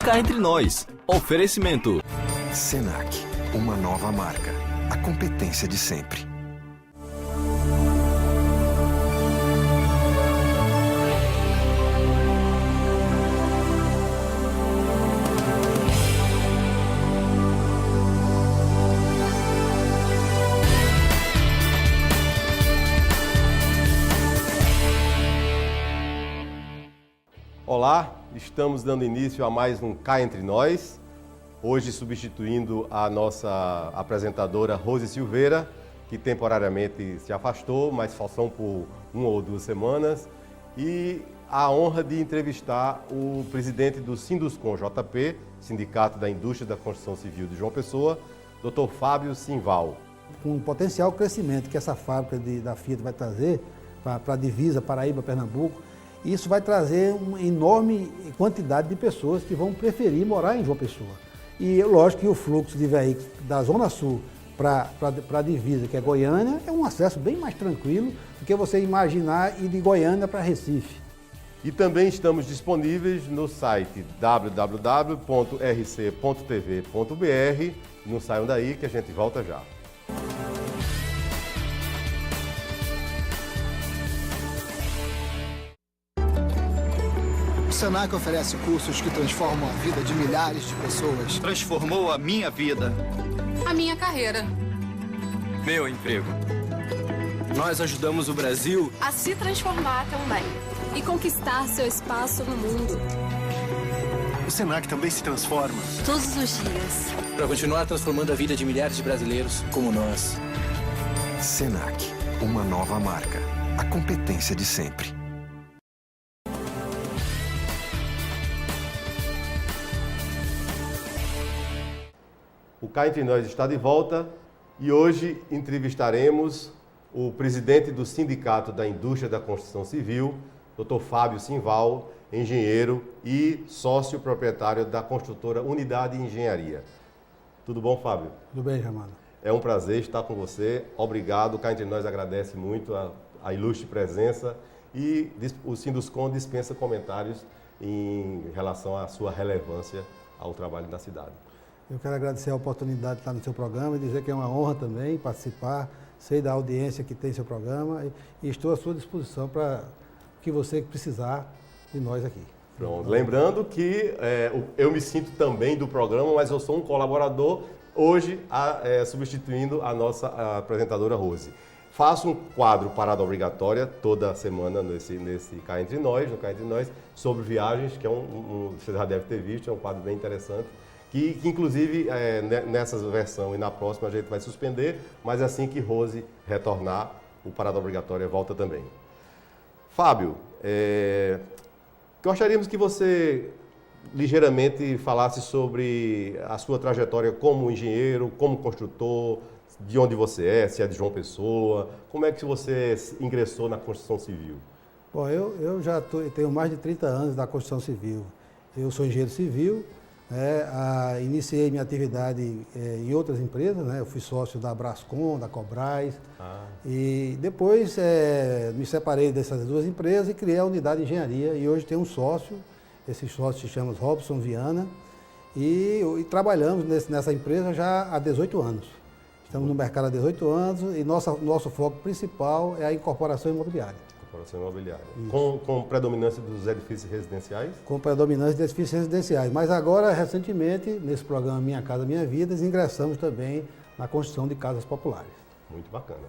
Cá Entre Nós. Oferecimento. Senac, uma nova marca. A competência de sempre. Olá, estamos dando início a mais um Cá Entre Nós, hoje substituindo a nossa apresentadora Rose Silveira, que temporariamente se afastou, mas só por 1 ou 2 semanas, e a honra de entrevistar o presidente do Sinduscon JP, Sindicato da Indústria da Construção Civil de João Pessoa, Dr. Fábio Simval. Com o potencial crescimento que essa fábrica da Fiat vai trazer para a divisa Paraíba-Pernambuco, isso vai trazer uma enorme quantidade de pessoas que vão preferir morar em João Pessoa. E lógico que o fluxo de veículos da Zona Sul para a divisa, que é Goiânia, é um acesso bem mais tranquilo do que você imaginar ir de Goiânia para Recife. E também estamos disponíveis no site www.rc.tv.br. Não saiam daí que a gente volta já. O Senac oferece cursos que transformam a vida de milhares de pessoas. Transformou a minha vida. A minha carreira. Meu emprego. Nós ajudamos o Brasil a se transformar também. E conquistar seu espaço no mundo. O Senac também se transforma. Todos os dias. Para continuar transformando a vida de milhares de brasileiros como nós. Senac, uma nova marca. A competência de sempre. O Cá Entre Nós está de volta e hoje entrevistaremos o presidente do Sindicato da Indústria da Construção Civil, Dr. Fábio Simval, engenheiro e sócio proprietário da construtora Unidade Engenharia. Tudo bom, Fábio? Tudo bem, Germano. É um prazer estar com você. Obrigado. O Cá Entre Nós agradece muito a ilustre presença e o Sinduscon dispensa comentários em relação à sua relevância ao trabalho da cidade. Eu quero agradecer a oportunidade de estar no seu programa e dizer que é uma honra também participar, sei da audiência que tem seu programa e estou à sua disposição para o que você precisar de nós aqui. Pronto. Lembrando que eu me sinto também do programa, mas eu sou um colaborador, hoje substituindo a nossa apresentadora Rose. Faço um quadro Parada Obrigatória toda semana nesse Cá Entre Nós, no Cá Entre Nós, sobre viagens, que é você já deve ter visto, é um quadro bem interessante. Que inclusive nessa versão e na próxima a gente vai suspender, mas assim que Rose retornar, o Parada Obrigatória volta também. Fábio, gostaríamos que você ligeiramente falasse sobre a sua trajetória como engenheiro, como construtor, de onde você é, se é de João Pessoa, como é que você ingressou na construção civil? Bom, eu já tenho mais de 30 anos da construção civil. Eu sou engenheiro civil. Iniciei minha atividade em outras empresas, né? Eu fui sócio da Brascom, da Cobrais, e depois me separei dessas 2 empresas e criei a Unidade Engenharia, e hoje tenho um sócio, esse sócio se chama Robson Viana, e trabalhamos nessa empresa já há 18 anos. Estamos no mercado há 18 anos e nosso foco principal é a incorporação imobiliária. Incorporação imobiliária. Com predominância dos edifícios residenciais? Com predominância de edifícios residenciais. Mas agora, recentemente, nesse programa Minha Casa Minha Vida, ingressamos também na construção de casas populares. Muito bacana.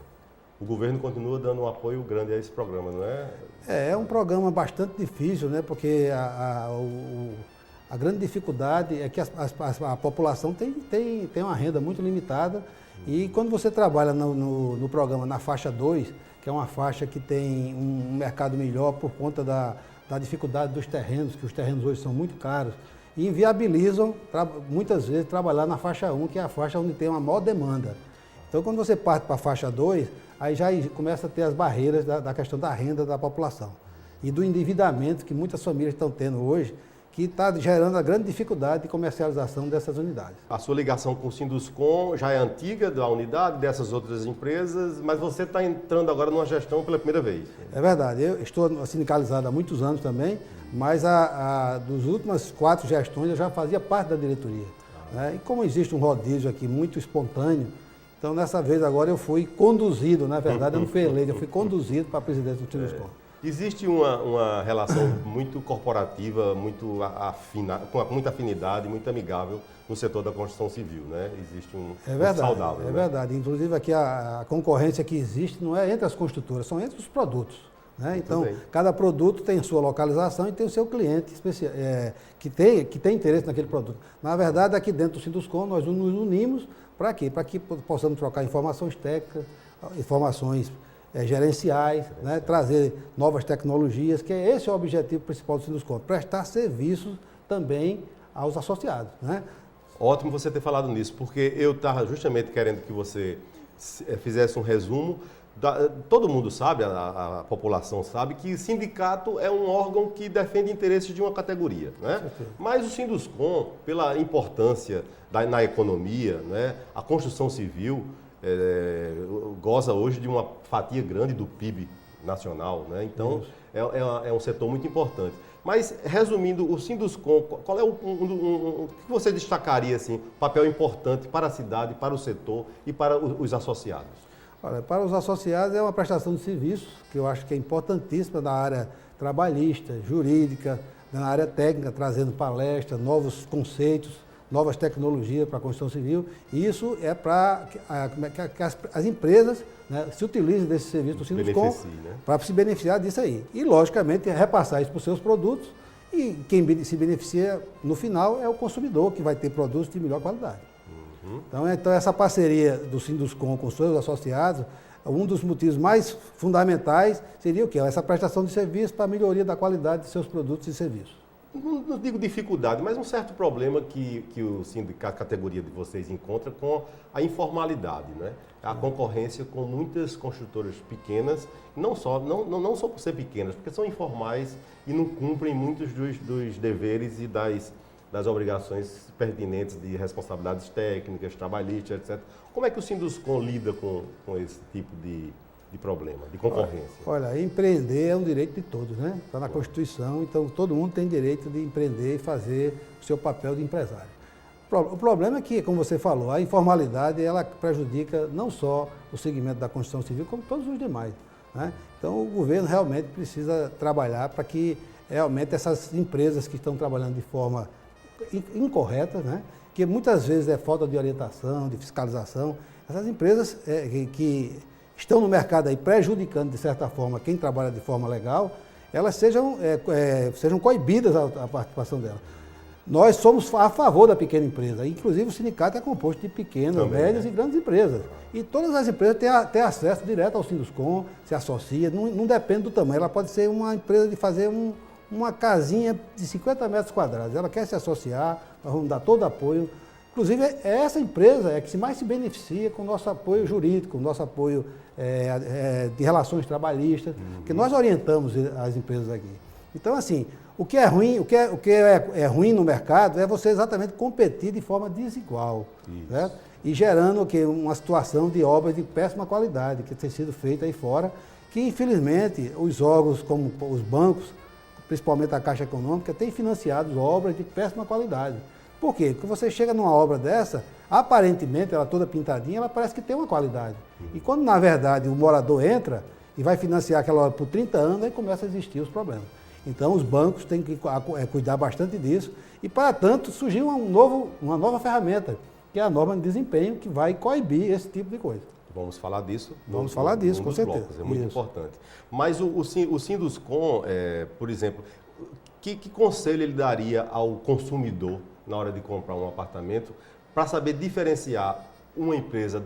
O governo continua dando um apoio grande a esse programa, não é? É um programa bastante difícil, né? Porque a grande dificuldade é que a população tem uma renda muito limitada. E quando você trabalha no programa na faixa 2, que é uma faixa que tem um mercado melhor por conta da dificuldade dos terrenos, que os terrenos hoje são muito caros, e inviabilizam, muitas vezes, trabalhar na faixa 1, que é a faixa onde tem uma maior demanda. Então, quando você parte para a faixa 2, aí já começa a ter as barreiras da questão da renda da população e do endividamento que muitas famílias estão tendo hoje, que está gerando a grande dificuldade de comercialização dessas unidades. A sua ligação com o Sinduscon já é antiga da unidade, dessas outras empresas, mas você está entrando agora numa gestão pela primeira vez. É verdade, eu estou sindicalizado há muitos anos também, Mas dos últimas 4 gestões eu já fazia parte da diretoria. Né? E como existe um rodízio aqui muito espontâneo, então dessa vez agora eu fui conduzido, na verdade eu não fui eleito, eu fui conduzido para a presidência do Sinduscon. Existe uma relação muito corporativa, muito com muita afinidade, muito amigável no setor da construção civil, né? Existe muito saudável. É verdade. Inclusive aqui a concorrência que existe não é entre as construtoras, são entre os produtos. Né? Então, cada produto tem sua localização e tem o seu cliente especial, que tem interesse naquele produto. Na verdade, aqui dentro do Sinduscon, nós nos unimos para quê? Para que possamos trocar informações técnicas, informações gerenciais, né? Trazer novas tecnologias, que é esse o objetivo principal do Sinduscon, prestar serviços também aos associados. Né? Ótimo você ter falado nisso, porque eu estava justamente querendo que você fizesse um resumo. Todo mundo sabe, a população sabe, que sindicato é um órgão que defende interesses de uma categoria. Né? Mas o Sinduscon, pela importância na economia, né, a construção civil, goza hoje de uma fatia grande do PIB nacional. Né? Então, é um setor muito importante. Mas, resumindo, o Sinduscon, qual é o que você destacaria, assim, papel importante para a cidade, para o setor e para os associados? Olha, para os associados é uma prestação de serviços, que eu acho que é importantíssima na área trabalhista, jurídica, na área técnica, trazendo palestras, novos conceitos, novas tecnologias para a construção civil. E isso é para que as empresas, né, se utilizem desse serviço do Sinduscon para se beneficiar disso aí. E, logicamente, repassar isso para os seus produtos. E quem se beneficia no final é o consumidor, que vai ter produtos de melhor qualidade. Então, essa parceria do Sinduscon com os seus associados, um dos motivos mais fundamentais seria o quê? Essa prestação de serviço para a melhoria da qualidade de seus produtos e serviços. Não digo dificuldade, mas um certo problema que o sindicato, a categoria de vocês encontra com a informalidade, né? A concorrência com muitas construtoras pequenas, não só por ser pequenas, porque são informais e não cumprem muitos dos deveres e das obrigações pertinentes de responsabilidades técnicas, trabalhistas, etc. Como é que o Sinduscon lida com esse tipo de problema, de concorrência? Olha, empreender é um direito de todos, né? Está na Constituição, então todo mundo tem direito de empreender e fazer o seu papel de empresário. O problema é que, como você falou, a informalidade ela prejudica não só o segmento da construção civil, como todos os demais. Né? Então o governo realmente precisa trabalhar para que realmente essas empresas que estão trabalhando de forma incorreta, né? Que muitas vezes é falta de orientação, de fiscalização, essas empresas que estão no mercado aí prejudicando, de certa forma, quem trabalha de forma legal, elas sejam coibidas a participação dela. Nós somos a favor da pequena empresa, inclusive o sindicato é composto de pequenas, médias e grandes empresas. E todas as empresas têm acesso direto ao Sinduscon, se associa, não depende do tamanho, ela pode ser uma empresa de fazer uma casinha de 50 metros quadrados, ela quer se associar, nós vamos dar todo apoio. Inclusive, essa empresa que mais se beneficia com o nosso apoio jurídico, com o nosso apoio de relações trabalhistas, que nós orientamos as empresas aqui. Então, assim, o que é ruim, o que é ruim no mercado é você exatamente competir de forma desigual, certo? E gerando uma situação de obras de péssima qualidade, que tem sido feita aí fora, que infelizmente os órgãos como os bancos, principalmente a Caixa Econômica, têm financiado obras de péssima qualidade. Por quê? Porque você chega numa obra dessa, aparentemente, ela toda pintadinha, ela parece que tem uma qualidade. E quando, na verdade, o morador entra e vai financiar aquela obra por 30 anos, aí começam a existir os problemas. Então, os bancos têm que cuidar bastante disso. E, para tanto, surgiu uma nova ferramenta, que é a norma de desempenho, que vai coibir esse tipo de coisa. Vamos falar disso. Vamos falar disso, com certeza. Blocos, é muito importante. Mas o Sinduscon, por exemplo, que conselho ele daria ao consumidor na hora de comprar um apartamento para saber diferenciar uma empresa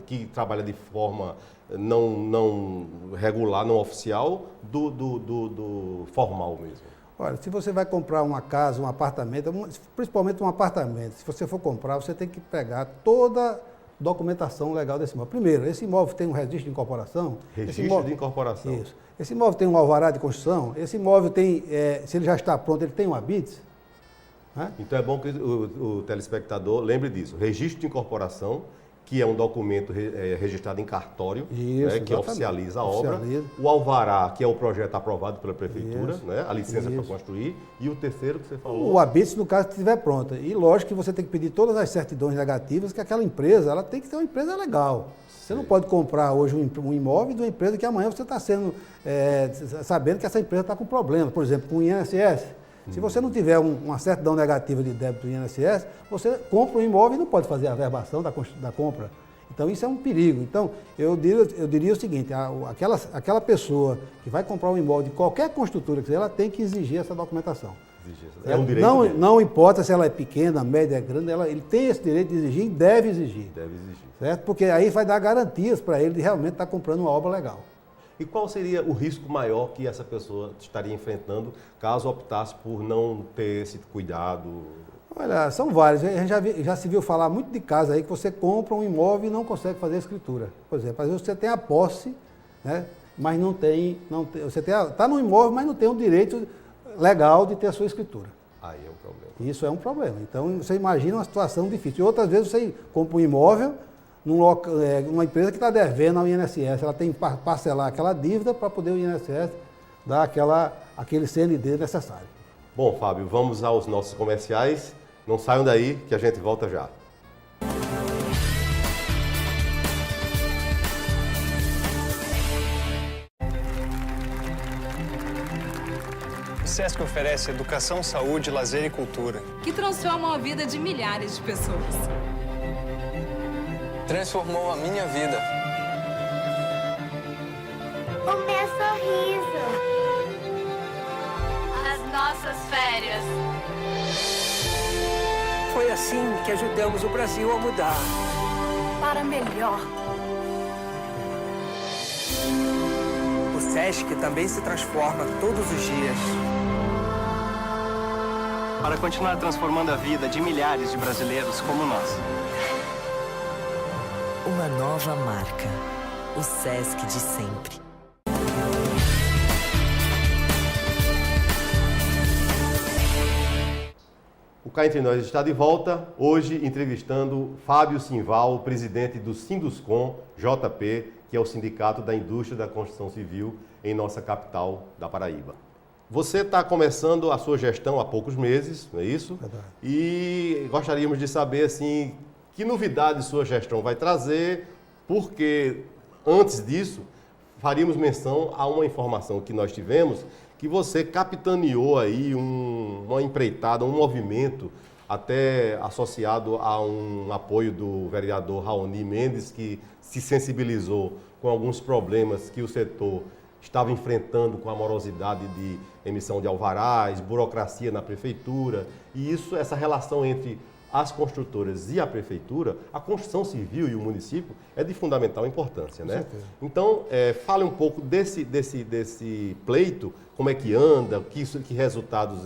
que trabalha de forma não regular, não oficial, do formal mesmo? Olha, se você vai comprar uma casa, um apartamento, principalmente um apartamento, se você for comprar, você tem que pegar toda documentação legal desse imóvel. Primeiro, esse imóvel tem um registro de incorporação? Registro de incorporação. Isso. Esse imóvel tem um alvará de construção? Esse imóvel tem, se ele já está pronto, ele tem um habite? Então é bom que o telespectador lembre disso. Registro de incorporação que é um documento registrado em cartório, Isso, né, que oficializa a obra. O alvará, que é o projeto aprovado pela prefeitura, né, a licença para construir. E o terceiro que você falou? O habite, no caso, que estiver pronta. E lógico que você tem que pedir todas as certidões negativas, que aquela empresa, ela tem que ser uma empresa legal. Você não pode comprar hoje um imóvel de uma empresa que amanhã você está sabendo que essa empresa está com problema. Por exemplo, com o INSS. Se você não tiver uma certidão negativa de débito do INSS, você compra um imóvel e não pode fazer a averbação da compra. Então, isso é um perigo. Então, eu diria o seguinte, aquela pessoa que vai comprar um imóvel de qualquer construtora, ela tem que exigir essa documentação. É um direito não importa se ela é pequena, média, grande, ele tem esse direito de exigir e deve exigir. Certo? Porque aí vai dar garantias para ele de realmente estar comprando uma obra legal. E qual seria o risco maior que essa pessoa estaria enfrentando caso optasse por não ter esse cuidado? Olha, são vários. A gente já se viu falar muito de casos aí que você compra um imóvel e não consegue fazer a escritura. Por exemplo, às vezes você tem a posse, né, mas você está no imóvel, mas não tem o direito legal de ter a sua escritura. Aí é um problema. Isso é um problema. Então, você imagina uma situação difícil. E outras vezes você compra um imóvel numa empresa que está devendo ao INSS, ela tem que parcelar aquela dívida para poder o INSS dar aquele CND necessário. Bom, Fábio, vamos aos nossos comerciais. Não saiam daí que a gente volta já. O SESC oferece educação, saúde, lazer e cultura, Que transformam a vida de milhares de pessoas. Transformou a minha vida. O meu sorriso. As nossas férias. Foi assim que ajudamos o Brasil a mudar. Para melhor. O SESC também se transforma todos os dias. para continuar transformando a vida de milhares de brasileiros como nós. Uma nova marca. O SESC de sempre. O Cá Entre Nós está de volta, hoje entrevistando Fábio Simval, presidente do Sinduscon JP, que é o Sindicato da Indústria da Construção Civil em nossa capital da Paraíba. Você está começando a sua gestão há poucos meses, não é isso? Verdade. E gostaríamos de saber, assim, que novidades sua gestão vai trazer, porque antes disso, faríamos menção a uma informação que nós tivemos, que você capitaneou aí uma empreitada, um movimento, até associado a um apoio do vereador Raoni Mendes, que se sensibilizou com alguns problemas que o setor estava enfrentando com a morosidade de emissão de alvarás, burocracia na prefeitura, e essa relação entre as construtoras e a prefeitura, a construção civil e o município é de fundamental importância, né? Então, fale um pouco desse pleito, como é que anda, que resultados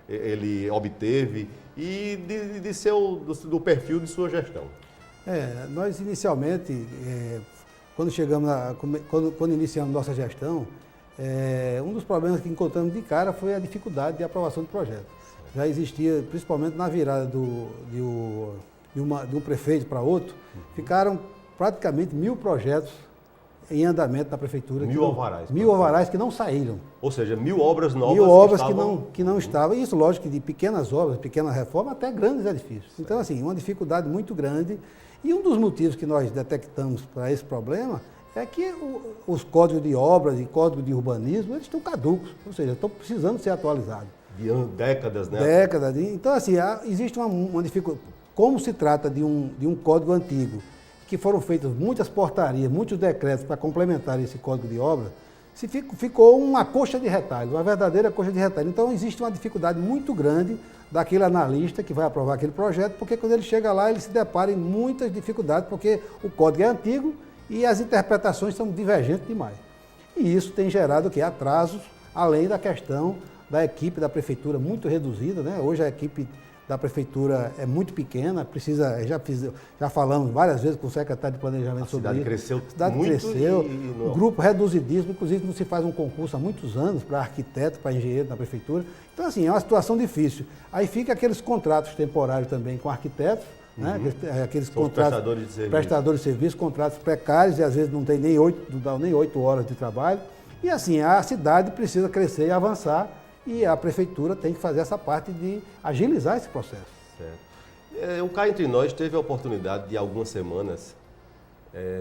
ele obteve e do perfil de sua gestão. Nós inicialmente, quando iniciamos nossa gestão, um dos problemas que encontramos de cara foi a dificuldade de aprovação do projeto. Já existia, principalmente na virada de um prefeito para outro, ficaram praticamente 1000 projetos em andamento da prefeitura. 1000 alvarás. 1000 alvarás que não saíram. Ou seja, 1000 obras novas. 1000 obras que não estavam. Isso, lógico, de pequenas obras, pequenas reformas, até grandes edifícios. Então, assim, uma dificuldade muito grande. E um dos motivos que nós detectamos para esse problema é que os códigos de obras e códigos de urbanismo, eles estão caducos, ou seja, estão precisando ser atualizados. De décadas, né? Décadas. Então, assim, existe uma dificuldade. Como se trata de um código antigo, que foram feitas muitas portarias, muitos decretos para complementar esse código de obra, ficou uma coxa de retalho, uma verdadeira coxa de retalho. Então, existe uma dificuldade muito grande daquele analista que vai aprovar aquele projeto, porque quando ele chega lá, ele se depara em muitas dificuldades, porque o código é antigo e as interpretações são divergentes demais. E isso tem gerado o quê? Atrasos, além da questão da equipe da prefeitura muito reduzida, né? Hoje a equipe da prefeitura é muito pequena, já falamos várias vezes com o secretário de Planejamento sobre isso. A cidade cresceu, o grupo reduzidíssimo, inclusive não se faz um concurso há muitos anos para arquiteto, para engenheiro na prefeitura. Então, assim, é uma situação difícil. Aí fica aqueles contratos temporários também com arquitetos, né? Aqueles São contratos, prestadores de serviço. Contratos precários e às vezes não dão nem 8 horas de trabalho. E assim, a cidade precisa crescer e avançar e a prefeitura tem que fazer essa parte de agilizar esse processo. Certo. O Cá Entre Nós teve a oportunidade de, algumas semanas,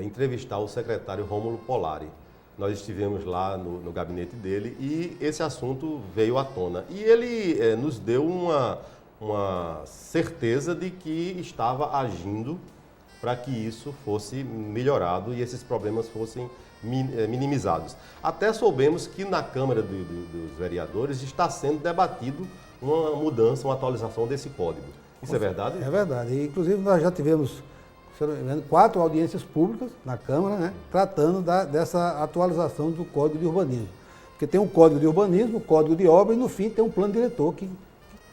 entrevistar o secretário Rômulo Polari. Nós estivemos lá no gabinete dele e esse assunto veio à tona. E ele nos deu uma certeza de que estava agindo para que isso fosse melhorado e esses problemas fossem minimizados. Até soubemos que na Câmara dos Vereadores está sendo debatido uma mudança, uma atualização desse código. Isso é verdade? É verdade. E, inclusive, nós já tivemos, se não me engano, 4 audiências públicas na Câmara, né, tratando dessa atualização do Código de Urbanismo. Porque tem um Código de Urbanismo, o Código de Obra e, no fim, tem um plano diretor que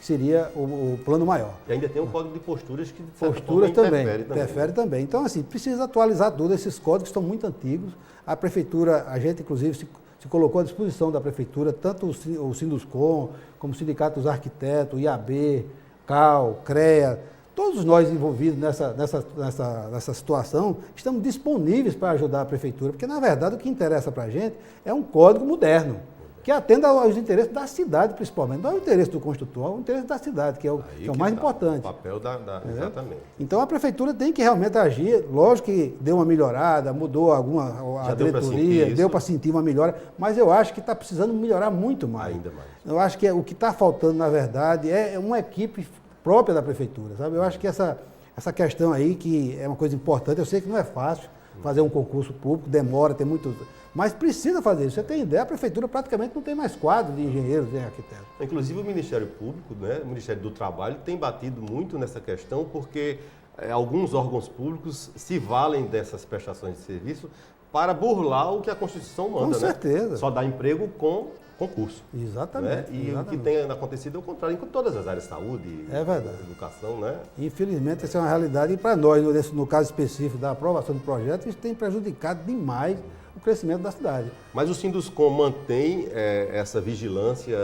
seria o plano maior. E ainda tem um Código de Posturas que, de certa Posturas forma, interfere também. Então, assim, precisa atualizar todos esses códigos, estão muito antigos. A Prefeitura, a gente, inclusive, se colocou à disposição da Prefeitura, tanto o Sinduscom, como o Sindicato dos Arquitetos, IAB, CAL, CREA, todos nós envolvidos nessa situação, estamos disponíveis para ajudar a Prefeitura, porque, na verdade, o que interessa para a gente é um código moderno, que atenda aos interesses da cidade, principalmente. Não é o interesse do construtor, é o interesse da cidade, que é o mais importante. O papel exatamente. Então, a Prefeitura tem que realmente agir. Lógico que deu uma melhorada, mudou a diretoria, deu para sentir uma melhora, mas eu acho que está precisando melhorar muito mais. Ainda mais. Eu acho que o que está faltando, na verdade, é uma equipe própria da Prefeitura, sabe? Eu acho que essa questão aí, que é uma coisa importante, eu sei que não é fácil fazer um concurso público, demora, tem muito... Mas precisa fazer isso. Você tem ideia, a Prefeitura praticamente não tem mais quadro de engenheiros e arquitetos. Inclusive o Ministério Público, né, o Ministério do Trabalho, tem batido muito nessa questão porque alguns órgãos públicos se valem dessas prestações de serviço para burlar o que a Constituição manda. Com certeza. Né? Só dá emprego com concurso. Exatamente. Né? E o que tem acontecido é o contrário, em todas as áreas, saúde, educação, né? Infelizmente, essa é uma realidade. E para nós, no caso específico da aprovação do projeto, isso tem prejudicado demais o crescimento da cidade. Mas o Sinduscom mantém essa vigilância,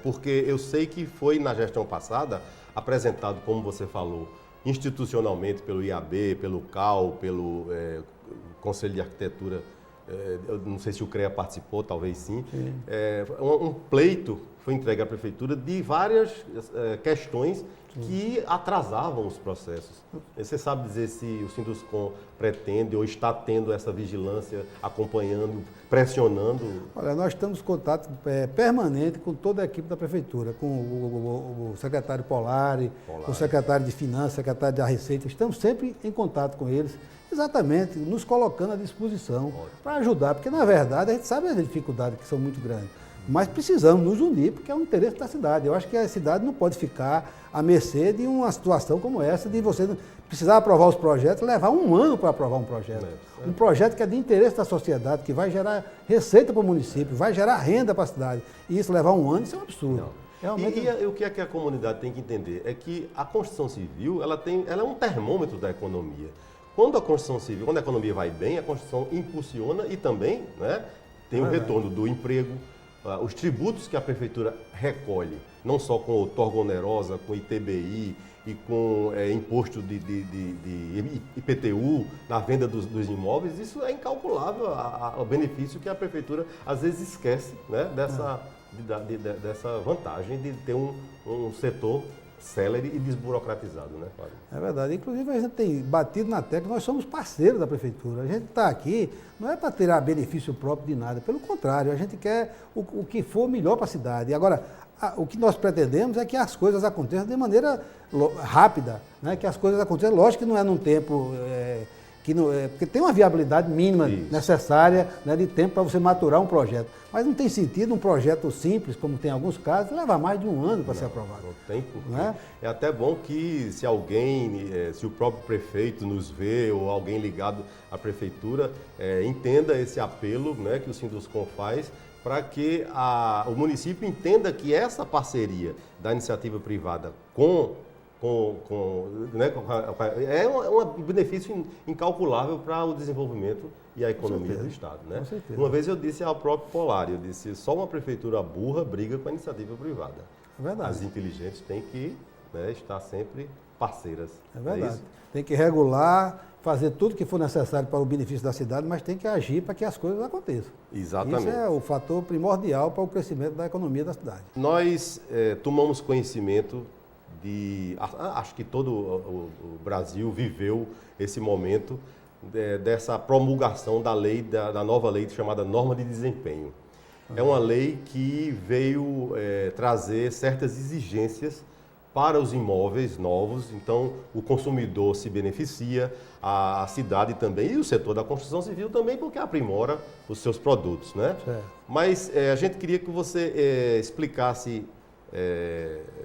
porque eu sei que foi na gestão passada apresentado, como você falou, institucionalmente pelo IAB, pelo CAL, pelo Conselho de Arquitetura, eu não sei se o CREA participou, talvez sim. Um pleito foi entregue à Prefeitura de várias questões que atrasavam os processos. Você sabe dizer se o Sinduscom pretende ou está tendo essa vigilância, acompanhando, pressionando? Olha, nós estamos em contato permanente com toda a equipe da Prefeitura, com o secretário Polari, com o secretário de Finanças, secretário da Receita, estamos sempre em contato com eles, exatamente, nos colocando à disposição para ajudar, porque na verdade a gente sabe as dificuldades que são muito grandes. Mas precisamos nos unir, porque é o interesse da cidade. Eu acho que a cidade não pode ficar à mercê de uma situação como essa, de você precisar aprovar os projetos, levar 1 ano para aprovar um projeto. Um projeto que é de interesse da sociedade, que vai gerar receita para o município, vai gerar renda para a cidade. E isso levar 1 ano, isso é um absurdo. Realmente... E o que é que a comunidade tem que entender? É que a construção civil, ela é um termômetro da economia. Quando a construção civil, quando a economia vai bem, a construção impulsiona e também, né, tem o retorno do emprego, os tributos que a Prefeitura recolhe, não só com outorga onerosa, com ITBI e com imposto de IPTU na venda dos imóveis, isso é incalculável o benefício que a Prefeitura às vezes esquece, né, dessa vantagem de ter um setor célere e desburocratizado, né, Fábio? É verdade. Inclusive, a gente tem batido na tecla, nós somos parceiros da Prefeitura. A gente está aqui, não é para tirar benefício próprio de nada, pelo contrário, a gente quer o que for melhor para a cidade. Agora, o que nós pretendemos é que as coisas aconteçam de maneira rápida, né? Que as coisas aconteçam, lógico que não é num tempo... porque tem uma viabilidade mínima necessária, né, de tempo para você maturar um projeto. Mas não tem sentido um projeto simples, como tem em alguns casos, levar mais de 1 ano para ser aprovado. Não tem porquê. É até bom que se alguém, se o próprio prefeito nos vê ou alguém ligado à prefeitura, entenda esse apelo, né, que o Sinduscom faz, para que o município entenda que essa parceria da iniciativa privada é um benefício incalculável para o desenvolvimento e a economia do Estado. Né? Uma vez eu disse ao próprio Polari, eu disse, só uma prefeitura burra briga com a iniciativa privada. É verdade. As inteligentes têm que né, está sempre parceiras. É verdade. isso? Tem que regular, fazer tudo que for necessário para o benefício da cidade, mas tem que agir para que as coisas aconteçam. Exatamente. Isso é o fator primordial para o crescimento da economia da cidade. Nós tomamos conhecimento acho que todo o Brasil viveu esse momento dessa promulgação da nova lei chamada Norma de Desempenho. É uma lei que veio trazer certas exigências para os imóveis novos, então o consumidor se beneficia, a cidade também e o setor da construção civil também, porque aprimora os seus produtos, né? Certo. Mas a gente queria que você explicasse,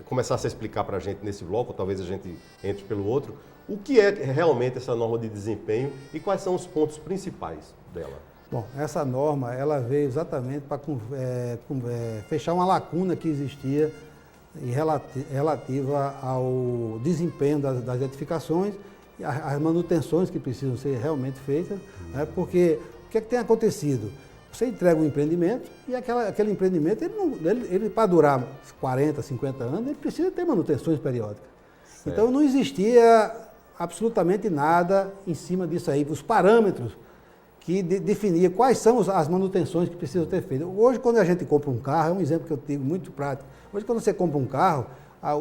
começasse a explicar para a gente nesse bloco, ou talvez a gente entre pelo outro, o que é realmente essa norma de desempenho e quais são os pontos principais dela. Bom, essa norma ela veio exatamente para fechar uma lacuna que existia relativa ao desempenho das edificações e as manutenções que precisam ser realmente feitas, né? Porque o que é que tem acontecido? Você entrega um empreendimento e aquele empreendimento, ele para durar 40, 50 anos, ele precisa ter manutenções periódicas. Certo. Então não existia absolutamente nada em cima disso aí, os parâmetros que definia quais são as manutenções que precisam ter feitas. Hoje, quando a gente compra um carro, é um exemplo que eu tive muito prático. Hoje, quando você compra um carro,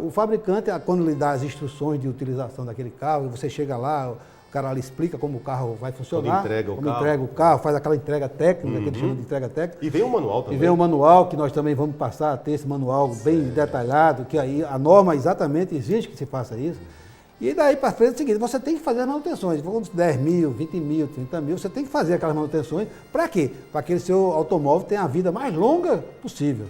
o fabricante, quando lhe dá as instruções de utilização daquele carro, você chega lá, o cara lhe explica como o carro vai funcionar, como entrega o carro, faz aquela entrega técnica, que eles chamam de entrega técnica. E vem o manual também. E vem o manual, que nós também vamos passar a ter esse manual bem detalhado, que aí a norma exatamente exige que se faça isso. E daí para frente é o seguinte, você tem que fazer as manutenções, vamos 10 mil, 20 mil, 30 mil, você tem que fazer aquelas manutenções, para quê? Para que o seu automóvel tenha a vida mais longa possível.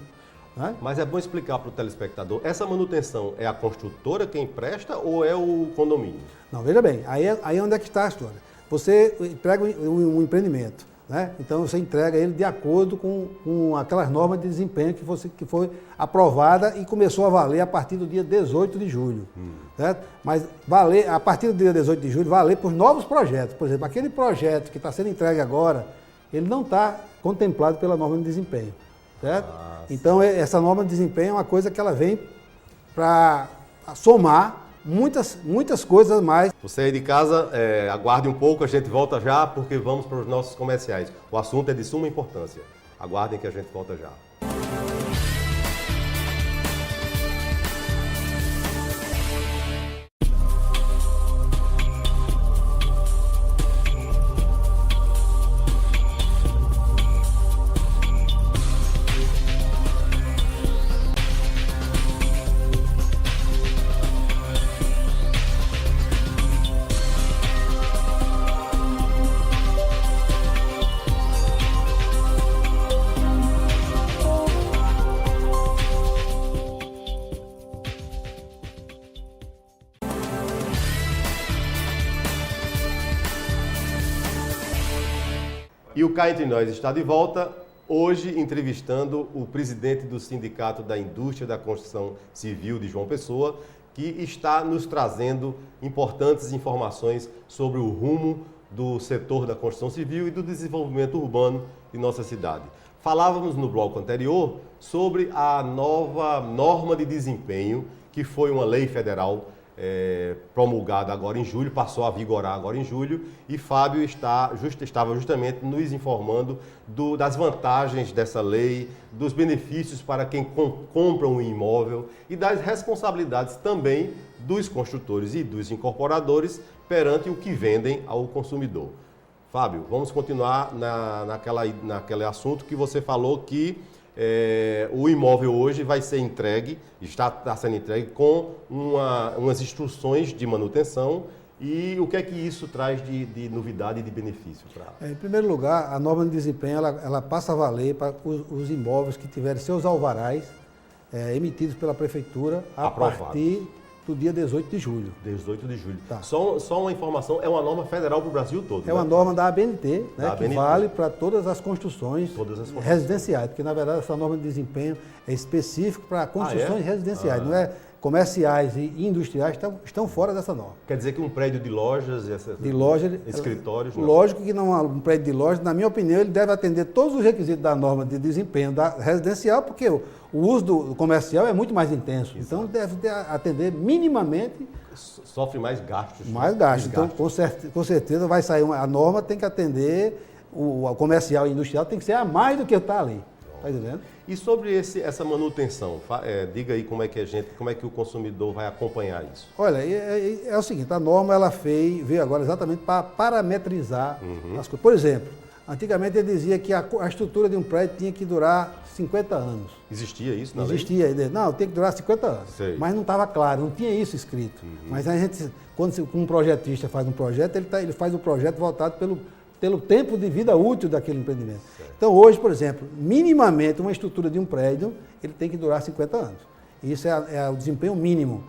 Né? Mas é bom explicar para o telespectador, essa manutenção é a construtora quem presta ou é o condomínio? Não, veja bem, aí onde é que está a história. Você entrega um empreendimento, né? Então você entrega ele de acordo com aquelas normas de desempenho que foi aprovada e começou a valer a partir do dia 18 de julho. Certo? Mas a partir do dia 18 de julho, valer para os novos projetos. Por exemplo, aquele projeto que está sendo entregue agora, ele não está contemplado pela norma de desempenho. Certo? Então essa norma de desempenho é uma coisa que ela vem para somar muitas coisas a mais. Você aí de casa, aguarde um pouco, a gente volta já, porque vamos para os nossos comerciais. O assunto é de suma importância. Aguardem que a gente volta já. E o Cá Entre Nós está de volta, hoje entrevistando o presidente do Sindicato da Indústria da Construção Civil de João Pessoa, que está nos trazendo importantes informações sobre o rumo do setor da construção civil e do desenvolvimento urbano de nossa cidade. Falávamos no bloco anterior sobre a nova norma de desempenho, que foi uma lei federal promulgada agora em julho, passou a vigorar agora em julho, e Fábio estava justamente nos informando das vantagens dessa lei, dos benefícios para quem compra um imóvel e das responsabilidades também dos construtores e dos incorporadores perante o que vendem ao consumidor. Fábio, vamos continuar naquele assunto que você falou que o imóvel hoje vai ser entregue, está sendo entregue com umas instruções de manutenção e o que é que isso traz de novidade e de benefício? Em primeiro lugar, a norma de desempenho ela passa a valer para os imóveis que tiverem seus alvarás emitidos pela Prefeitura a partir do dia 18 de julho. 18 de julho. Tá. Só uma informação, é uma norma federal para o Brasil todo. É uma norma da ABNT, né, que ABNT. vale para todas as construções residenciais, porque na verdade essa norma de desempenho é específico para construções residenciais, não é comerciais e industriais estão fora dessa norma. Quer dizer que um prédio de lojas, escritórios, não? Lógico que não, um prédio de loja, na minha opinião, ele deve atender todos os requisitos da norma de desempenho da residencial, porque o uso do comercial é muito mais intenso. Exato. Então, deve atender minimamente... Sofre mais gastos. Mais gastos. Então, com certeza, vai sair a norma, tem que atender, o comercial e industrial tem que ser a mais do que está ali. Está entendendo? E sobre essa manutenção, diga aí como é que o consumidor vai acompanhar isso? Olha, é o seguinte, a norma ela veio agora exatamente para parametrizar as coisas. Por exemplo, antigamente ele dizia que a estrutura de um prédio tinha que durar 50 anos. Existia isso na Existia. lei? Não, tem que durar 50 anos. Sei. Mas não estava claro, não tinha isso escrito. Mas a gente, quando um projetista faz um projeto, ele faz um projeto voltado pelo tempo de vida útil daquele empreendimento. Certo. Então hoje, por exemplo, minimamente uma estrutura de um prédio, ele tem que durar 50 anos. Isso é o desempenho mínimo.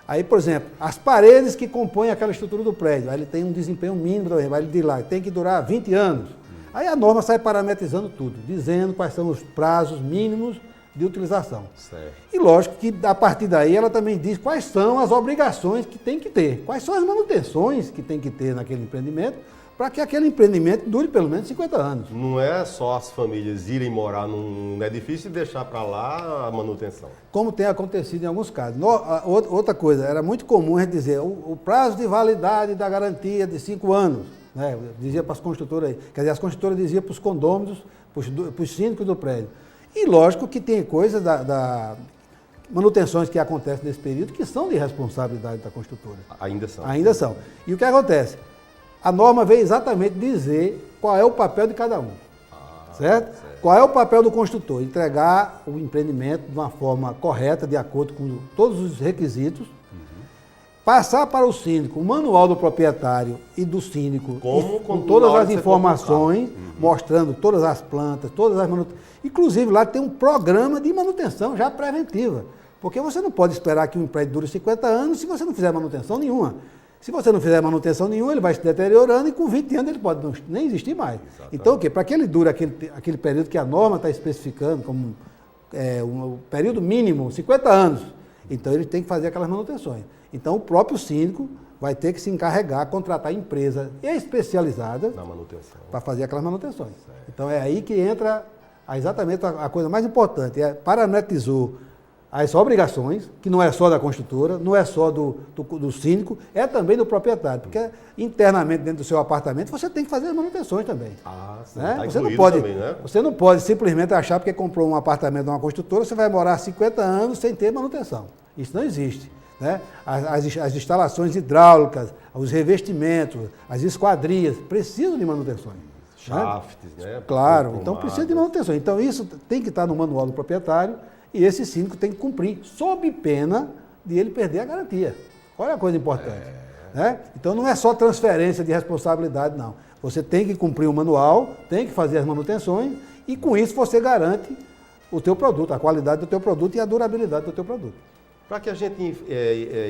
Aí, por exemplo, as paredes que compõem aquela estrutura do prédio, aí ele tem um desempenho mínimo também, vai de lá, tem que durar 20 anos. Aí a norma sai parametrizando tudo, dizendo quais são os prazos mínimos de utilização. Certo. E lógico que a partir daí ela também diz quais são as obrigações que tem que ter, quais são as manutenções que tem que ter naquele empreendimento, para que aquele empreendimento dure pelo menos 50 anos. Não é só as famílias irem morar num edifício e deixar para lá a manutenção. Como tem acontecido em alguns casos. Outra coisa, era muito comum a gente dizer o prazo de validade da garantia de 5 anos. Né? Dizia para as construtoras aí. Quer dizer, as construtoras diziam para os condôminos, para os síndicos do prédio. E lógico que tem coisas manutenções que acontecem nesse período que são de responsabilidade da construtora. Ainda são. Ainda são. E o que acontece? A norma veio exatamente dizer qual é o papel de cada um. Certo? Qual é o papel do construtor? Entregar o empreendimento de uma forma correta, de acordo com todos os requisitos. Passar para o síndico o manual do proprietário e do síndico com todas as informações, mostrando todas as plantas, todas as manutenções. Inclusive lá tem um programa de manutenção já preventiva. Porque você não pode esperar que um prédio dure 50 anos se você não fizer manutenção nenhuma. Se você não fizer manutenção nenhuma, ele vai se deteriorando e com 20 anos ele pode nem existir mais. Exatamente. Então, o quê? Para que ele dure aquele período que a norma está especificando como um período mínimo, 50 anos, então ele tem que fazer aquelas manutenções. Então, o próprio síndico vai ter que se encarregar, contratar empresa especializada na manutenção para fazer aquelas manutenções. Certo. Então, é aí que entra exatamente a coisa mais importante, parametrizou as obrigações, que não é só da construtora, não é só do síndico, é também do proprietário, porque internamente dentro do seu apartamento você tem que fazer as manutenções também. Sim, né? Tá Você não pode simplesmente achar porque comprou um apartamento de uma construtora, você vai morar 50 anos sem ter manutenção. Isso não existe. Né? As instalações hidráulicas, os revestimentos, as esquadrias, precisam de manutenções. Shafts, né? Claro, então precisa de manutenção. Então isso tem que estar no manual do proprietário, e esse síndico tem que cumprir, sob pena de ele perder a garantia. Olha a coisa importante. Né? Então não é só transferência de responsabilidade, não. Você tem que cumprir o manual, tem que fazer as manutenções, e com isso você garante o teu produto, a qualidade do teu produto e a durabilidade do teu produto. Para que a gente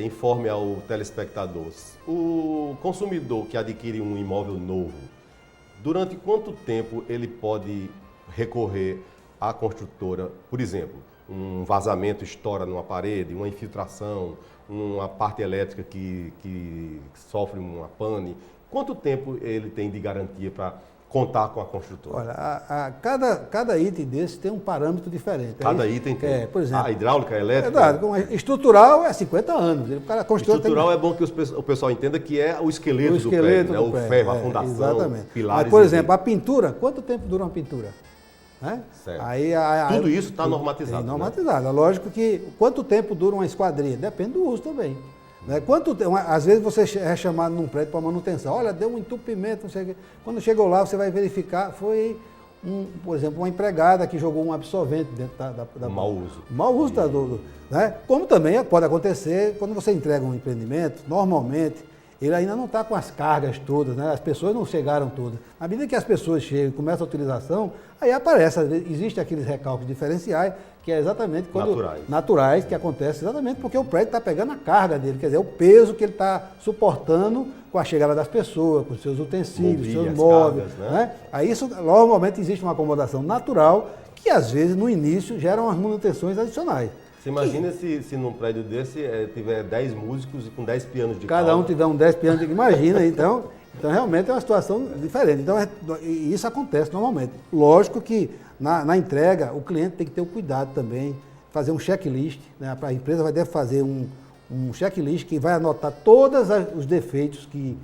informe ao telespectador, o consumidor que adquire um imóvel novo, durante quanto tempo ele pode recorrer à construtora, por exemplo, um vazamento estoura numa parede, uma infiltração, uma parte elétrica que sofre uma pane. Quanto tempo ele tem de garantia para contar com a construtora? Olha, cada item desse tem um parâmetro diferente. Cada item tem. Por exemplo, a hidráulica, a elétrica? Estrutural é 50 anos. Estrutural é bom que o pessoal entenda que é o esqueleto do prédio, né? O ferro, a fundação, exatamente. Pilares. Mas, por exemplo, a pintura, quanto tempo dura uma pintura? Né? Tudo isso está normatizado. Normatizado. Né? Lógico que quanto tempo dura uma esquadria? Depende do uso também. Né? Às vezes você é chamado num prédio para manutenção. Olha, deu um entupimento, não sei o quê. Quando chegou lá, você vai verificar, foi, por exemplo, uma empregada que jogou um absorvente dentro da mau uso. Mau uso né? Como também pode acontecer quando você entrega um empreendimento, normalmente, ele ainda não está com as cargas todas, né? As pessoas não chegaram todas. À medida que as pessoas chegam e começam a utilização, aí aparece, existem aqueles recalques diferenciais, que é exatamente naturais, que acontece exatamente porque o prédio está pegando a carga dele, quer dizer, o peso que ele está suportando com a chegada das pessoas, com os seus utensílios, seus móveis. Cargas, né? Aí isso, normalmente existe uma acomodação natural, que às vezes no início gera umas manutenções adicionais. Você imagina se num prédio desse tiver 10 músicos e com 10 pianos de cada cauda. um tiver 10 pianos, imagina, então realmente é uma situação diferente. Então, isso acontece normalmente. Lógico que na entrega, o cliente tem que ter o cuidado também, fazer um checklist, né? A empresa deve fazer um checklist que vai anotar todos os defeitos que,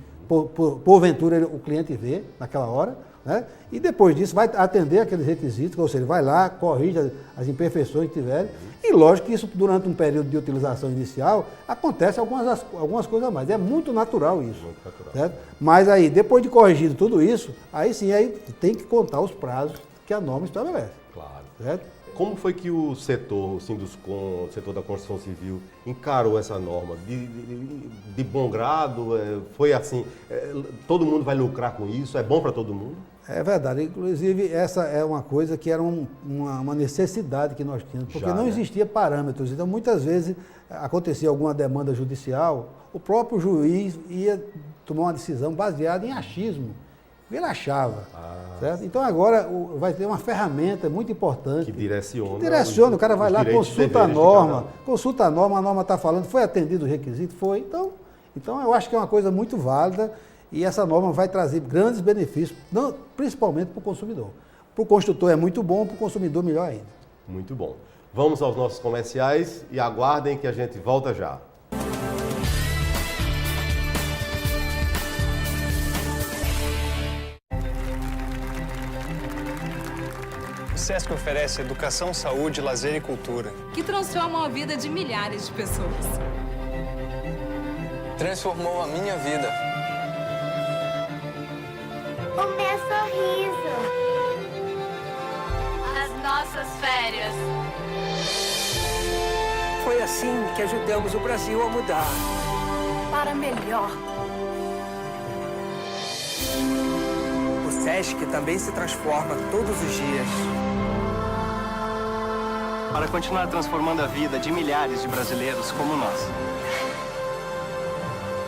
porventura, o cliente vê naquela hora, né? E depois disso vai atender aqueles requisitos, ou seja, vai lá, corrige as imperfeições que tiverem. E lógico que isso, durante um período de utilização inicial, acontece algumas coisas a mais. É muito natural isso. Muito natural. Certo? Mas aí, depois de corrigido tudo isso, aí sim, aí tem que contar os prazos que a norma estabelece. Claro. Certo? Como foi que o setor, o Sinduscon, o setor da construção civil, encarou essa norma? De bom grado? Foi assim, todo mundo vai lucrar com isso? É bom para todo mundo? É verdade. Inclusive, essa é uma coisa que era uma necessidade que nós tínhamos, porque não existia parâmetros. Então, muitas vezes, acontecia alguma demanda judicial, o próprio juiz ia tomar uma decisão baseada em achismo. Ele achava. Certo? Então agora vai ter uma ferramenta muito importante. Que direciona. O cara vai lá, consulta a norma está falando, foi atendido o requisito? Foi. Então eu acho que é uma coisa muito válida e essa norma vai trazer grandes benefícios, principalmente para o consumidor. Para o construtor é muito bom, para o consumidor melhor ainda. Muito bom. Vamos aos nossos comerciais e aguardem que a gente volta já. O SESC oferece educação, saúde, lazer e cultura. Que transformam a vida de milhares de pessoas. Transformou a minha vida. O meu sorriso. As nossas férias. Foi assim que ajudamos o Brasil a mudar. Para melhor. O SESC também se transforma todos os dias. Para continuar transformando a vida de milhares de brasileiros como nós.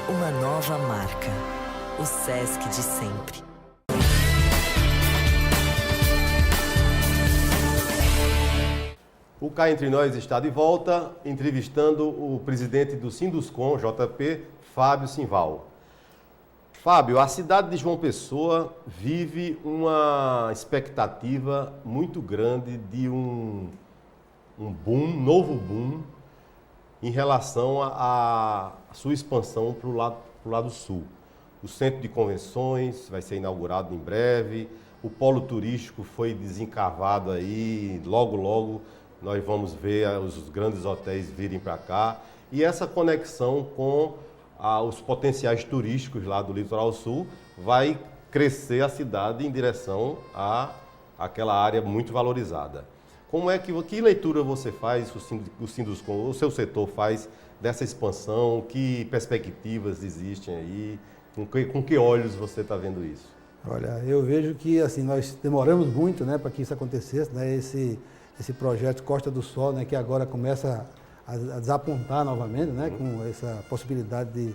Uma nova marca. O SESC de sempre. O Cá Entre Nós está de volta, entrevistando o presidente do Sinduscon, JP, Fábio Simval. Fábio, a cidade de João Pessoa vive uma expectativa muito grande de um novo boom, em relação à sua expansão para o lado sul. O centro de convenções vai ser inaugurado em breve, o polo turístico foi desencavado aí, logo nós vamos ver os grandes hotéis virem para cá, e essa conexão com os potenciais turísticos lá do litoral sul vai crescer a cidade em direção àquela área muito valorizada. Que leitura você faz, o Sinduscon, o seu setor faz dessa expansão? Que perspectivas existem aí? Com que olhos você está vendo isso? Olha, eu vejo que assim, nós demoramos muito, né, para que isso acontecesse, né, esse projeto Costa do Sol, né, que agora começa a desapontar novamente, né, com essa possibilidade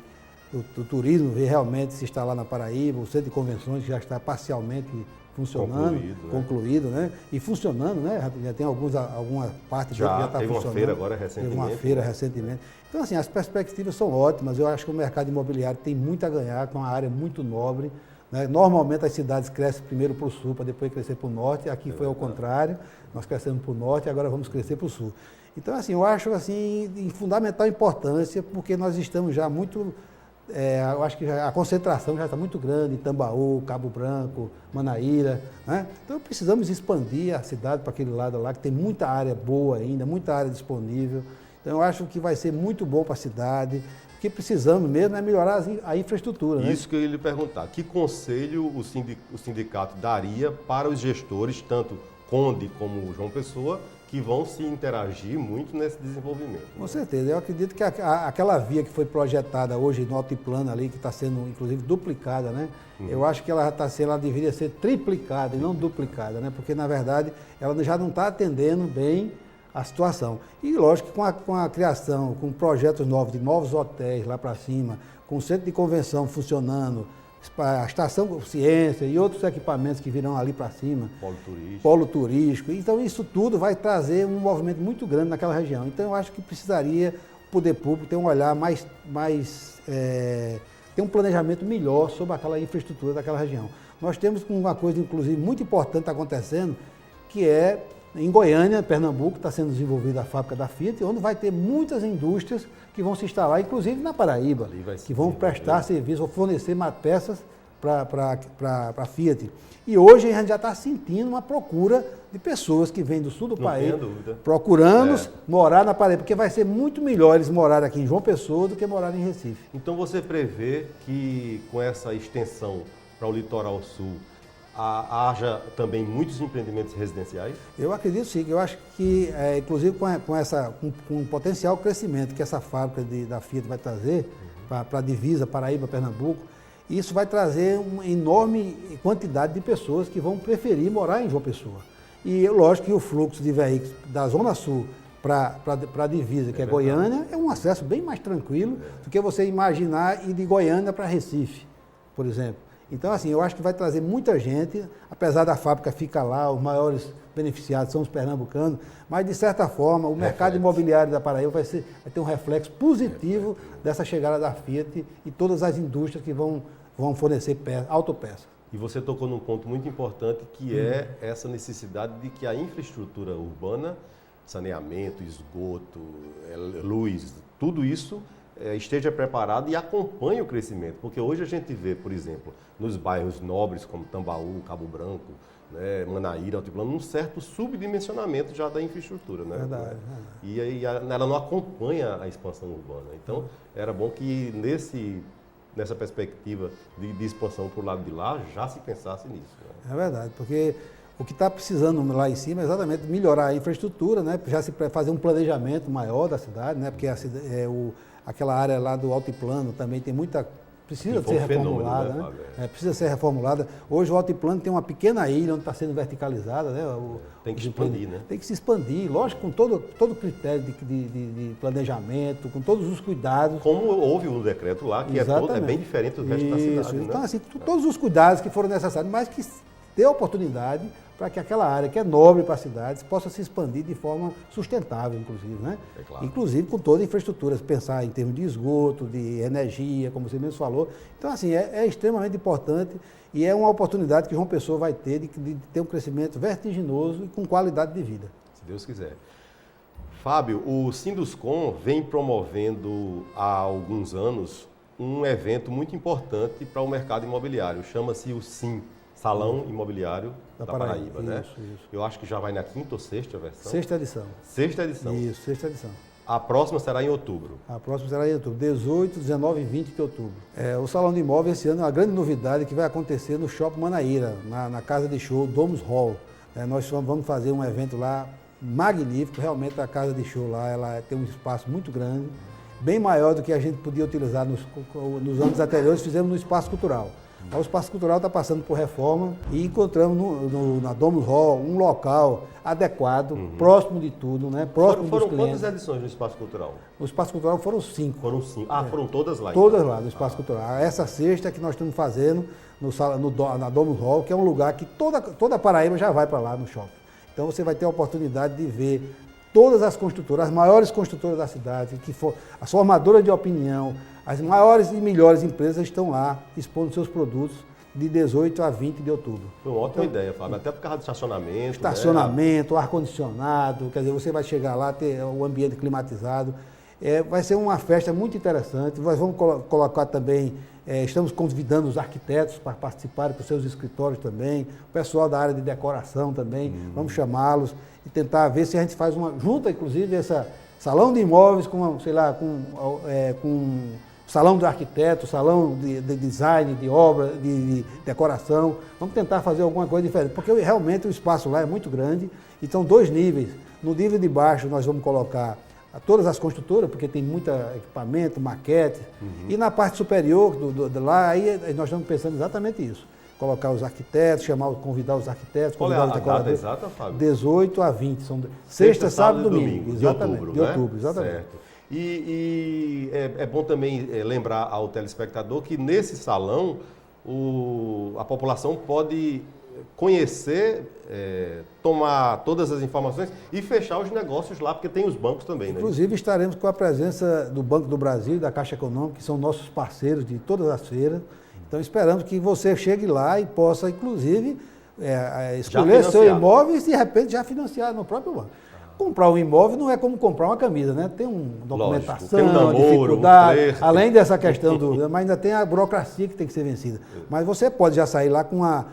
do turismo ver realmente se instalar na Paraíba, o centro de convenções que já está parcialmente funcionando, concluído, né? E funcionando, né? Já tem alguma parte já está funcionando. Teve uma feira agora recentemente. Teve uma feira recentemente. Então, assim, as perspectivas são ótimas. Eu acho que o mercado imobiliário tem muito a ganhar, com uma área muito nobre, né? Normalmente as cidades crescem primeiro para o sul, para depois crescer para o norte. Aqui foi ao contrário. Nós crescemos para o norte e agora vamos crescer para o sul. Então, assim, eu acho assim, de fundamental importância, porque nós estamos já muito... eu acho que a concentração já está muito grande em Tambaú, Cabo Branco, Manaíra, né? Então precisamos expandir a cidade para aquele lado lá, que tem muita área boa ainda, muita área disponível. Então eu acho que vai ser muito bom para a cidade. O que precisamos mesmo é melhorar a infraestrutura. Isso, né? Que eu ia lhe perguntar. Que conselho o sindicato daria para os gestores, tanto Conde como João Pessoa, que vão se interagir muito nesse desenvolvimento? Com certeza. Eu acredito que aquela via que foi projetada hoje no altiplano ali, que está sendo, inclusive, duplicada, né? Eu acho que ela deveria ser triplicada e não duplicada, né? Porque, na verdade, ela já não está atendendo bem a situação. E, lógico, com a criação, com projetos novos, de novos hotéis lá para cima, com o centro de convenção funcionando, a Estação Ciência e outros equipamentos que virão ali para cima. Polo turístico. Polo turístico. Então, isso tudo vai trazer um movimento muito grande naquela região. Então, eu acho que precisaria o poder público ter um olhar ter um planejamento melhor sobre aquela infraestrutura daquela região. Nós temos uma coisa, inclusive, muito importante acontecendo, que é em Goiânia, Pernambuco, está sendo desenvolvida a fábrica da Fiat, onde vai ter muitas indústrias que vão se instalar, inclusive na Paraíba, que vão prestar serviço ou fornecer peças para a Fiat. E hoje a gente já está sentindo uma procura de pessoas que vêm do sul do país, procurando morar na Paraíba, porque vai ser muito melhor eles morarem aqui em João Pessoa do que morarem em Recife. Então você prevê que com essa extensão para o litoral sul, haja também muitos empreendimentos residenciais? Eu acredito sim, eu acho que, inclusive com o potencial crescimento que essa fábrica da Fiat vai trazer para a divisa Paraíba-Pernambuco, isso vai trazer uma enorme quantidade de pessoas que vão preferir morar em João Pessoa. E lógico que o fluxo de veículos da Zona Sul para a divisa, que é Goiânia, é um acesso bem mais tranquilo do que você imaginar ir de Goiânia para Recife, por exemplo. Então, assim, eu acho que vai trazer muita gente, apesar da fábrica ficar lá, os maiores beneficiados são os pernambucanos, mas, de certa forma, o mercado imobiliário da Paraíba vai ter um reflexo positivo dessa chegada da Fiat e todas as indústrias que vão fornecer autopeças. E você tocou num ponto muito importante, que é essa necessidade de que a infraestrutura urbana, saneamento, esgoto, luz, tudo isso esteja preparado e acompanhe o crescimento. Porque hoje a gente vê, por exemplo, nos bairros nobres como Tambaú, Cabo Branco, né, Manaíra, Altiplano, um certo subdimensionamento já da infraestrutura. Né? Verdade. E aí ela não acompanha a expansão urbana. Então, era bom que nessa perspectiva de expansão para o lado de lá, já se pensasse nisso. Né? É verdade, porque o que está precisando lá em cima é exatamente melhorar a infraestrutura, né? Já se fazer um planejamento maior da cidade, né? Porque aquela área lá do altiplano também tem muita... Precisa ser reformulada, né? Precisa ser reformulada. Hoje o altiplano tem uma pequena ilha onde está sendo verticalizada, né? Tem que expandir, né? Tem que se expandir, lógico, com todo critério de planejamento, com todos os cuidados. Como houve um decreto lá, que é bem diferente do resto da cidade. Então, né? assim, todos os cuidados que foram necessários, mas que dê oportunidade para que aquela área que é nobre para as cidades possa se expandir de forma sustentável, inclusive, né? É claro. Inclusive com toda a infraestrutura, pensar em termos de esgoto, de energia, como você mesmo falou. Então, assim, é extremamente importante e é uma oportunidade que João Pessoa vai ter de ter um crescimento vertiginoso e com qualidade de vida. Se Deus quiser. Fábio, o Sinduscom vem promovendo há alguns anos um evento muito importante para o mercado imobiliário. Chama-se o SIM, Salão Imobiliário da Paraíba, né? Isso. Eu acho que já vai na quinta ou sexta versão. Sexta edição. Sexta edição. Isso, sexta edição. A próxima será em outubro. A próxima será em outubro, 18, 19 e 20 de outubro. O Salão de Imóveis esse ano é uma grande novidade que vai acontecer no Shopping Manaíra, na casa de show Domus Hall. Nós vamos fazer um evento lá magnífico, realmente a casa de show lá ela tem um espaço muito grande, bem maior do que a gente podia utilizar nos anos anteriores, fizemos no Espaço Cultural. O Espaço Cultural está passando por reforma e encontramos na Domus Hall um local adequado, próximo de tudo, né? Próximo dos clientes. Foram quantas edições no Espaço Cultural? No Espaço Cultural foram 5. Foram 5. Foram todas lá? Todas então. lá no Espaço Cultural. Essa sexta que nós estamos fazendo na Domus Hall, que é um lugar que toda a Paraíba já vai para lá no shopping. Então você vai ter a oportunidade de ver todas as construtoras, as maiores construtoras da cidade, as formadoras de opinião, as maiores e melhores empresas estão lá expondo seus produtos de 18 a 20 de outubro. Foi uma ótima ideia, Fábio, até por causa do estacionamento. Estacionamento, ar-condicionado, quer dizer, você vai chegar lá, ter o ambiente climatizado. Vai ser uma festa muito interessante. Nós vamos colocar também, estamos convidando os arquitetos para participarem com seus escritórios também, o pessoal da área de decoração também, vamos chamá-los e tentar ver se a gente faz junta, inclusive, essa salão de imóveis com salão do arquiteto, salão de design, de obra, de decoração. Vamos tentar fazer alguma coisa diferente, porque realmente o espaço lá é muito grande e são 2 níveis. No nível de baixo nós vamos colocar todas as construtoras, porque tem muito equipamento, maquete. E na parte superior lá, aí nós estamos pensando exatamente isso. Colocar os arquitetos, convidar os arquitetos, convidar os decoradores. Qual é a data exata, Fábio? 18 a 20, são sexta, sábado e domingo. Exatamente, de outubro, exatamente. Certo. E é bom também lembrar ao telespectador que nesse salão a população pode conhecer, tomar todas as informações e fechar os negócios lá, porque tem os bancos também, né? Inclusive, estaremos com a presença do Banco do Brasil e da Caixa Econômica, que são nossos parceiros de todas as feiras. Então, esperamos que você chegue lá e possa, inclusive, escolher seu imóvel e, de repente, já financiar no próprio banco. Comprar um imóvel não é como comprar uma camisa, né? Tem uma documentação, tem um namoro, dificuldade, além dessa questão mas ainda tem a burocracia que tem que ser vencida. Mas você pode já sair lá com a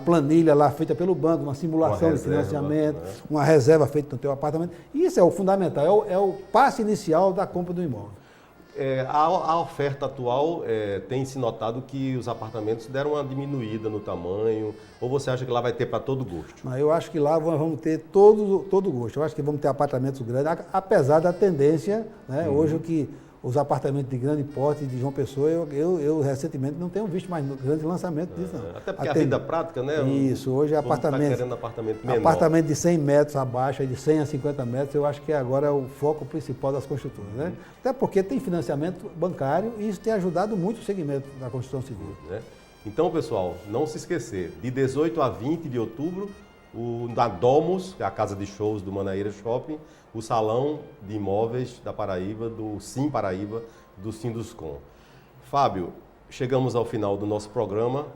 planilha lá feita pelo banco, uma simulação de financiamento, uma reserva feita no teu apartamento. Isso é o fundamental, é o passo inicial da compra do imóvel. A oferta atual tem se notado que os apartamentos deram uma diminuída no tamanho, ou você acha que lá vai ter para todo gosto? Não, eu acho que lá vamos ter todo gosto. Eu acho que vamos ter apartamentos grandes, apesar da tendência, né? Hoje o que os apartamentos de grande porte de João Pessoa, eu recentemente não tenho visto mais grande lançamento disso, não. Até porque a vida prática, né? Isso, hoje é apartamento. Tá querendo apartamento menor. Apartamento de 100 metros abaixo, de 100 a 50 metros, eu acho que agora é o foco principal das construtoras, né? Até porque tem financiamento bancário e isso tem ajudado muito o segmento da construção civil. Então, pessoal, não se esquecer, de 18 a 20 de outubro, na Domus, que é a casa de shows do Manaíra Shopping, o Salão de Imóveis da Paraíba, do Sim Paraíba, do Sinduscom. Fábio, chegamos ao final do nosso programa.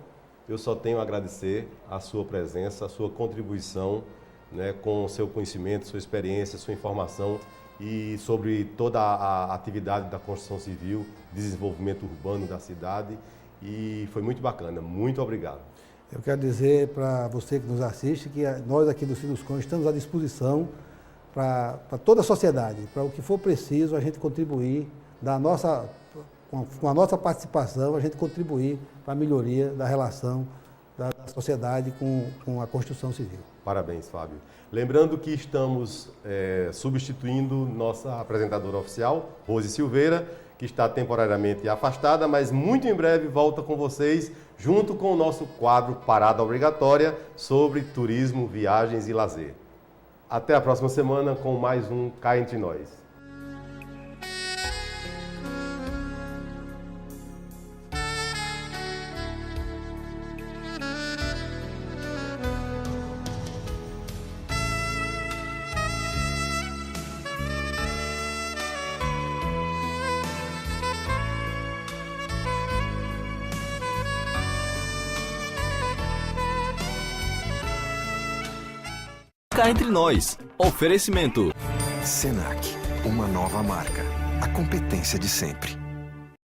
Eu só tenho a agradecer a sua presença, a sua contribuição, né, com o seu conhecimento, sua experiência, sua informação e sobre toda a atividade da construção civil, desenvolvimento urbano da cidade. E foi muito bacana. Muito obrigado. Eu quero dizer para você que nos assiste que nós aqui do Sinduscom estamos à disposição para toda a sociedade, para o que for preciso a gente contribuir, com a nossa participação, a gente contribuir para a melhoria da relação da sociedade com a construção civil. Parabéns, Fábio. Lembrando que estamos substituindo nossa apresentadora oficial, Rose Silveira, que está temporariamente afastada, mas muito em breve volta com vocês, junto com o nosso quadro Parada Obrigatória sobre turismo, viagens e lazer. Até a próxima semana com mais um Cá Entre Nós. Cá Entre Nós. Oferecimento. Senac, uma nova marca. A competência de sempre.